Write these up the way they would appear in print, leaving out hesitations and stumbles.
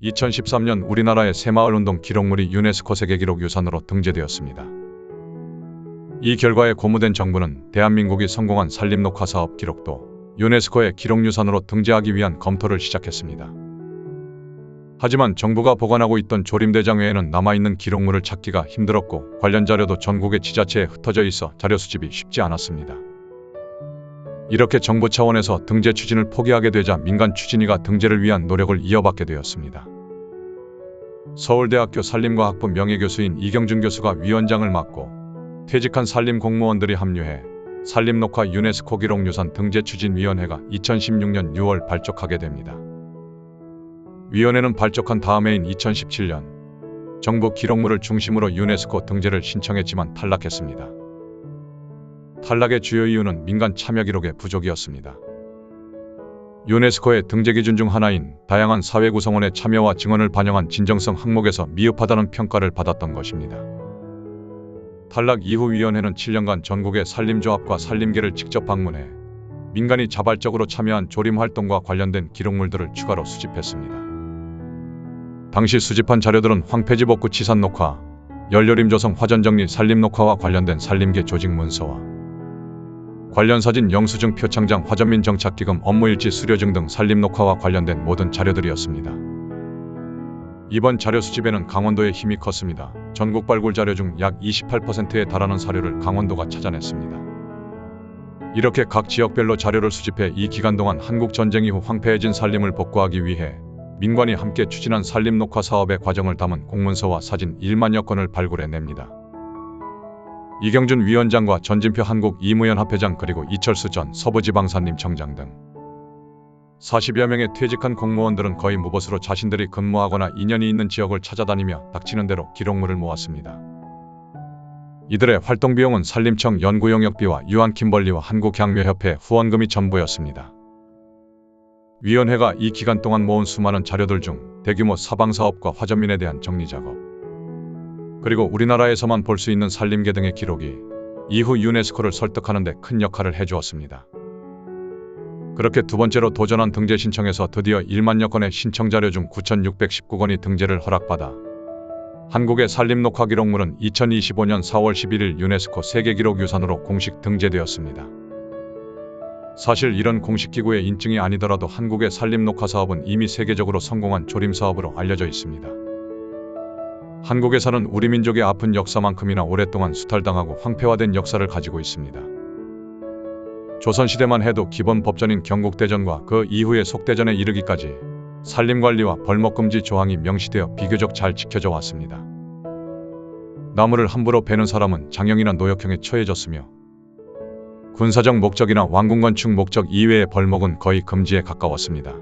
2013년 우리나라의 새마을운동 기록물이 유네스코 세계기록유산으로 등재되었습니다. 이 결과에 고무된 정부는 대한민국이 성공한 산림녹화 사업 기록도 유네스코의 기록유산으로 등재하기 위한 검토를 시작했습니다. 하지만 정부가 보관하고 있던 조림대장 외에는 남아있는 기록물을 찾기가 힘들었고 관련 자료도 전국의 지자체에 흩어져 있어 자료 수집이 쉽지 않았습니다. 이렇게 정부 차원에서 등재 추진을 포기하게 되자 민간 추진위가 등재를 위한 노력을 이어받게 되었습니다. 서울대학교 산림과학부 명예교수인 이경준 교수가 위원장을 맡고 퇴직한 산림 공무원들이 합류해 산림녹화 유네스코 기록유산 등재추진위원회가 2016년 6월 발족하게 됩니다. 위원회는 발족한 다음 해인 2017년 정부 기록물을 중심으로 유네스코 등재를 신청했지만 탈락했습니다. 탈락의 주요 이유는 민간 참여 기록의 부족이었습니다. 유네스코의 등재 기준 중 하나인 다양한 사회 구성원의 참여와 증언을 반영한 진정성 항목에서 미흡하다는 평가를 받았던 것입니다. 탈락 이후 위원회는 7년간 전국의 산림조합과 산림계를 직접 방문해 민간이 자발적으로 참여한 조림 활동과 관련된 기록물들을 추가로 수집했습니다. 당시 수집한 자료들은 황폐지 복구 치산 녹화, 연료림 조성 화전 정리 산림 녹화와 관련된 산림계 조직 문서와 관련 사진 영수증 표창장 화전민 정착기금 업무일지 수료증 등 산림 녹화와 관련된 모든 자료들이었습니다. 이번 자료 수집에는 강원도의 힘이 컸습니다. 전국 발굴 자료 중 약 28%에 달하는 사료를 강원도가 찾아냈습니다. 이렇게 각 지역별로 자료를 수집해 이 기간 동안 한국 전쟁 이후 황폐해진 산림을 복구하기 위해 민관이 함께 추진한 산림녹화 사업의 과정을 담은 공문서와 사진 1만여 건을 발굴해냅니다. 이경준 위원장과 전진표 한국 이무연합회장 그리고 이철수 전 서부지방산림청장 등 40여 명의 퇴직한 공무원들은 거의 무보수로 자신들이 근무하거나 인연이 있는 지역을 찾아다니며 닥치는 대로 기록물을 모았습니다. 이들의 활동비용은 산림청 연구용역비와 유한킴벌리와 한국향묘협회 후원금이 전부였습니다. 위원회가 이 기간 동안 모은 수많은 자료들 중 대규모 사방사업과 화전민에 대한 정리작업, 그리고 우리나라에서만 볼 수 있는 산림계 등의 기록이 이후 유네스코를 설득하는 데 큰 역할을 해주었습니다. 그렇게 두 번째로 도전한 등재 신청에서 드디어 1만여 건의 신청 자료 중 9,619건이 등재를 허락받아 한국의 산림녹화 기록물은 2025년 4월 11일 유네스코 세계기록유산으로 공식 등재되었습니다. 사실 이런 공식 기구의 인증이 아니더라도 한국의 산림녹화 사업은 이미 세계적으로 성공한 조림 사업으로 알려져 있습니다. 한국에서는 우리 민족의 아픈 역사만큼이나 오랫동안 수탈당하고 황폐화된 역사를 가지고 있습니다. 조선시대만 해도 기본 법전인 경국대전과 그 이후의 속대전에 이르기까지 산림관리와 벌목금지 조항이 명시되어 비교적 잘 지켜져 왔습니다. 나무를 함부로 베는 사람은 장형이나 노역형에 처해졌으며 군사적 목적이나 왕궁건축 목적 이외의 벌목은 거의 금지에 가까웠습니다.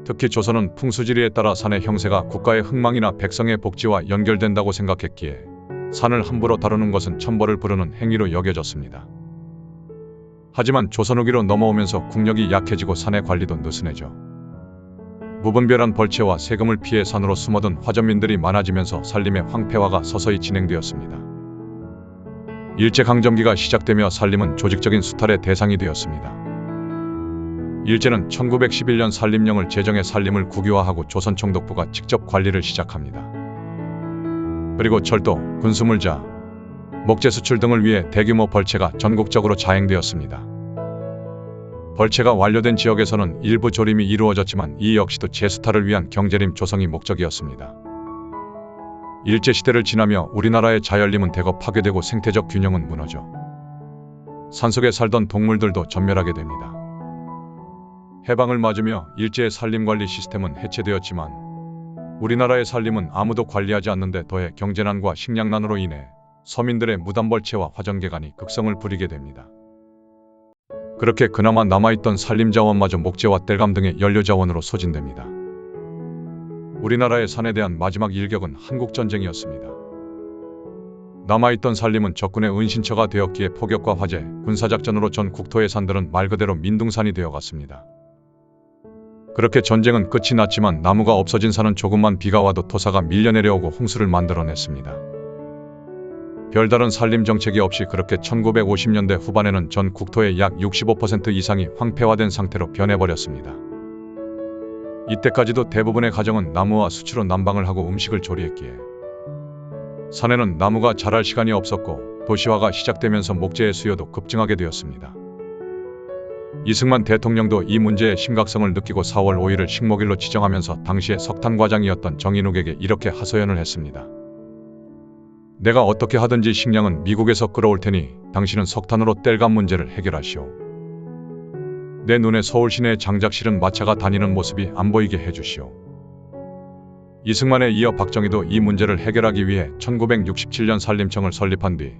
특히 조선은 풍수지리에 따라 산의 형세가 국가의 흥망이나 백성의 복지와 연결된다고 생각했기에 산을 함부로 다루는 것은 천벌을 부르는 행위로 여겨졌습니다. 하지만 조선 후기로 넘어오면서 국력이 약해지고 산의 관리도 느슨해져 무분별한 벌채와 세금을 피해 산으로 숨어든 화전민들이 많아지면서 산림의 황폐화가 서서히 진행되었습니다. 일제강점기가 시작되며 산림은 조직적인 수탈의 대상이 되었습니다. 일제는 1911년 산림령을 제정해 산림을 국유화하고 조선총독부가 직접 관리를 시작합니다. 그리고 철도, 군수물자, 목재 수출 등을 위해 대규모 벌채가 전국적으로 자행되었습니다. 벌채가 완료된 지역에서는 일부 조림이 이루어졌지만 이 역시도 재수탈을 위한 경제림 조성이 목적이었습니다. 일제시대를 지나며 우리나라의 자연림은 대거 파괴되고 생태적 균형은 무너져 산속에 살던 동물들도 전멸하게 됩니다. 해방을 맞으며 일제의 산림관리 시스템은 해체되었지만 우리나라의 산림은 아무도 관리하지 않는데 더해 경제난과 식량난으로 인해 서민들의 무단벌채와 화전개간이 극성을 부리게 됩니다. 그렇게 그나마 남아있던 산림자원마저 목재와 땔감 등의 연료자원으로 소진됩니다. 우리나라의 산에 대한 마지막 일격은 한국전쟁이었습니다. 남아있던 산림은 적군의 은신처가 되었기에 포격과 화재, 군사작전으로 전 국토의 산들은 말 그대로 민둥산이 되어갔습니다. 그렇게 전쟁은 끝이 났지만 나무가 없어진 산은 조금만 비가 와도 토사가 밀려내려오고 홍수를 만들어냈습니다. 별다른 산림 정책이 없이 그렇게 1950년대 후반에는 전 국토의 약 65% 이상이 황폐화된 상태로 변해버렸습니다. 이때까지도 대부분의 가정은 나무와 수치로 난방을 하고 음식을 조리했기에 산에는 나무가 자랄 시간이 없었고 도시화가 시작되면서 목재의 수요도 급증하게 되었습니다. 이승만 대통령도 이 문제의 심각성을 느끼고 4월 5일을 식목일로 지정하면서 당시의 석탄 과장이었던 정인욱에게 이렇게 하소연을 했습니다. 내가 어떻게 하든지 식량은 미국에서 끌어올 테니 당신은 석탄으로 땔감 문제를 해결하시오. 내 눈에 서울 시내의 장작실은 마차가 다니는 모습이 안 보이게 해주시오. 이승만에 이어 박정희도 이 문제를 해결하기 위해 1967년 산림청을 설립한 뒤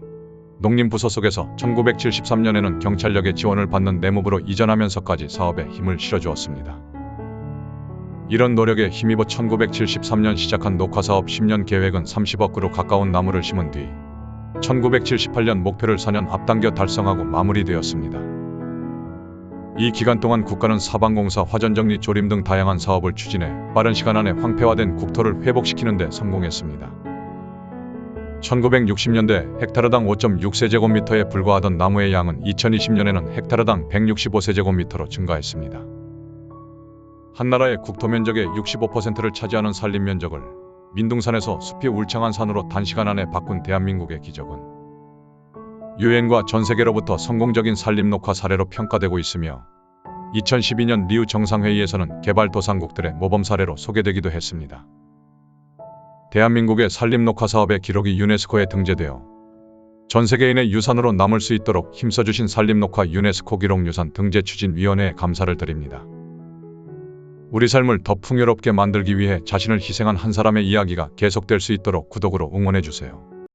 농림부서 속에서 1973년에는 경찰력의 지원을 받는 내무부로 이전하면서까지 사업에 힘을 실어주었습니다. 이런 노력에 힘입어 1973년 시작한 녹화사업 10년 계획은 30억 그루 가까운 나무를 심은 뒤 1978년 목표를 4년 앞당겨 달성하고 마무리되었습니다. 이 기간 동안 국가는 사방공사, 화전정리, 조림 등 다양한 사업을 추진해 빠른 시간 안에 황폐화된 국토를 회복시키는 데 성공했습니다. 1960년대 헥타르당 5.6세제곱미터에 불과하던 나무의 양은 2020년에는 헥타르당 165세제곱미터로 증가했습니다. 한나라의 국토 면적의 65%를 차지하는 산림 면적을 민둥산에서 숲이 울창한 산으로 단시간 안에 바꾼 대한민국의 기적은 유엔과 전 세계로부터 성공적인 산림 녹화 사례로 평가되고 있으며 2012년 리우 정상회의에서는 개발도상국들의 모범 사례로 소개되기도 했습니다. 대한민국의 산림 녹화 사업의 기록이 유네스코에 등재되어 전 세계인의 유산으로 남을 수 있도록 힘써주신 산림 녹화 유네스코 기록유산 등재추진위원회에 감사를 드립니다. 우리 삶을 더 풍요롭게 만들기 위해 자신을 희생한 한 사람의 이야기가 계속될 수 있도록 구독으로 응원해주세요.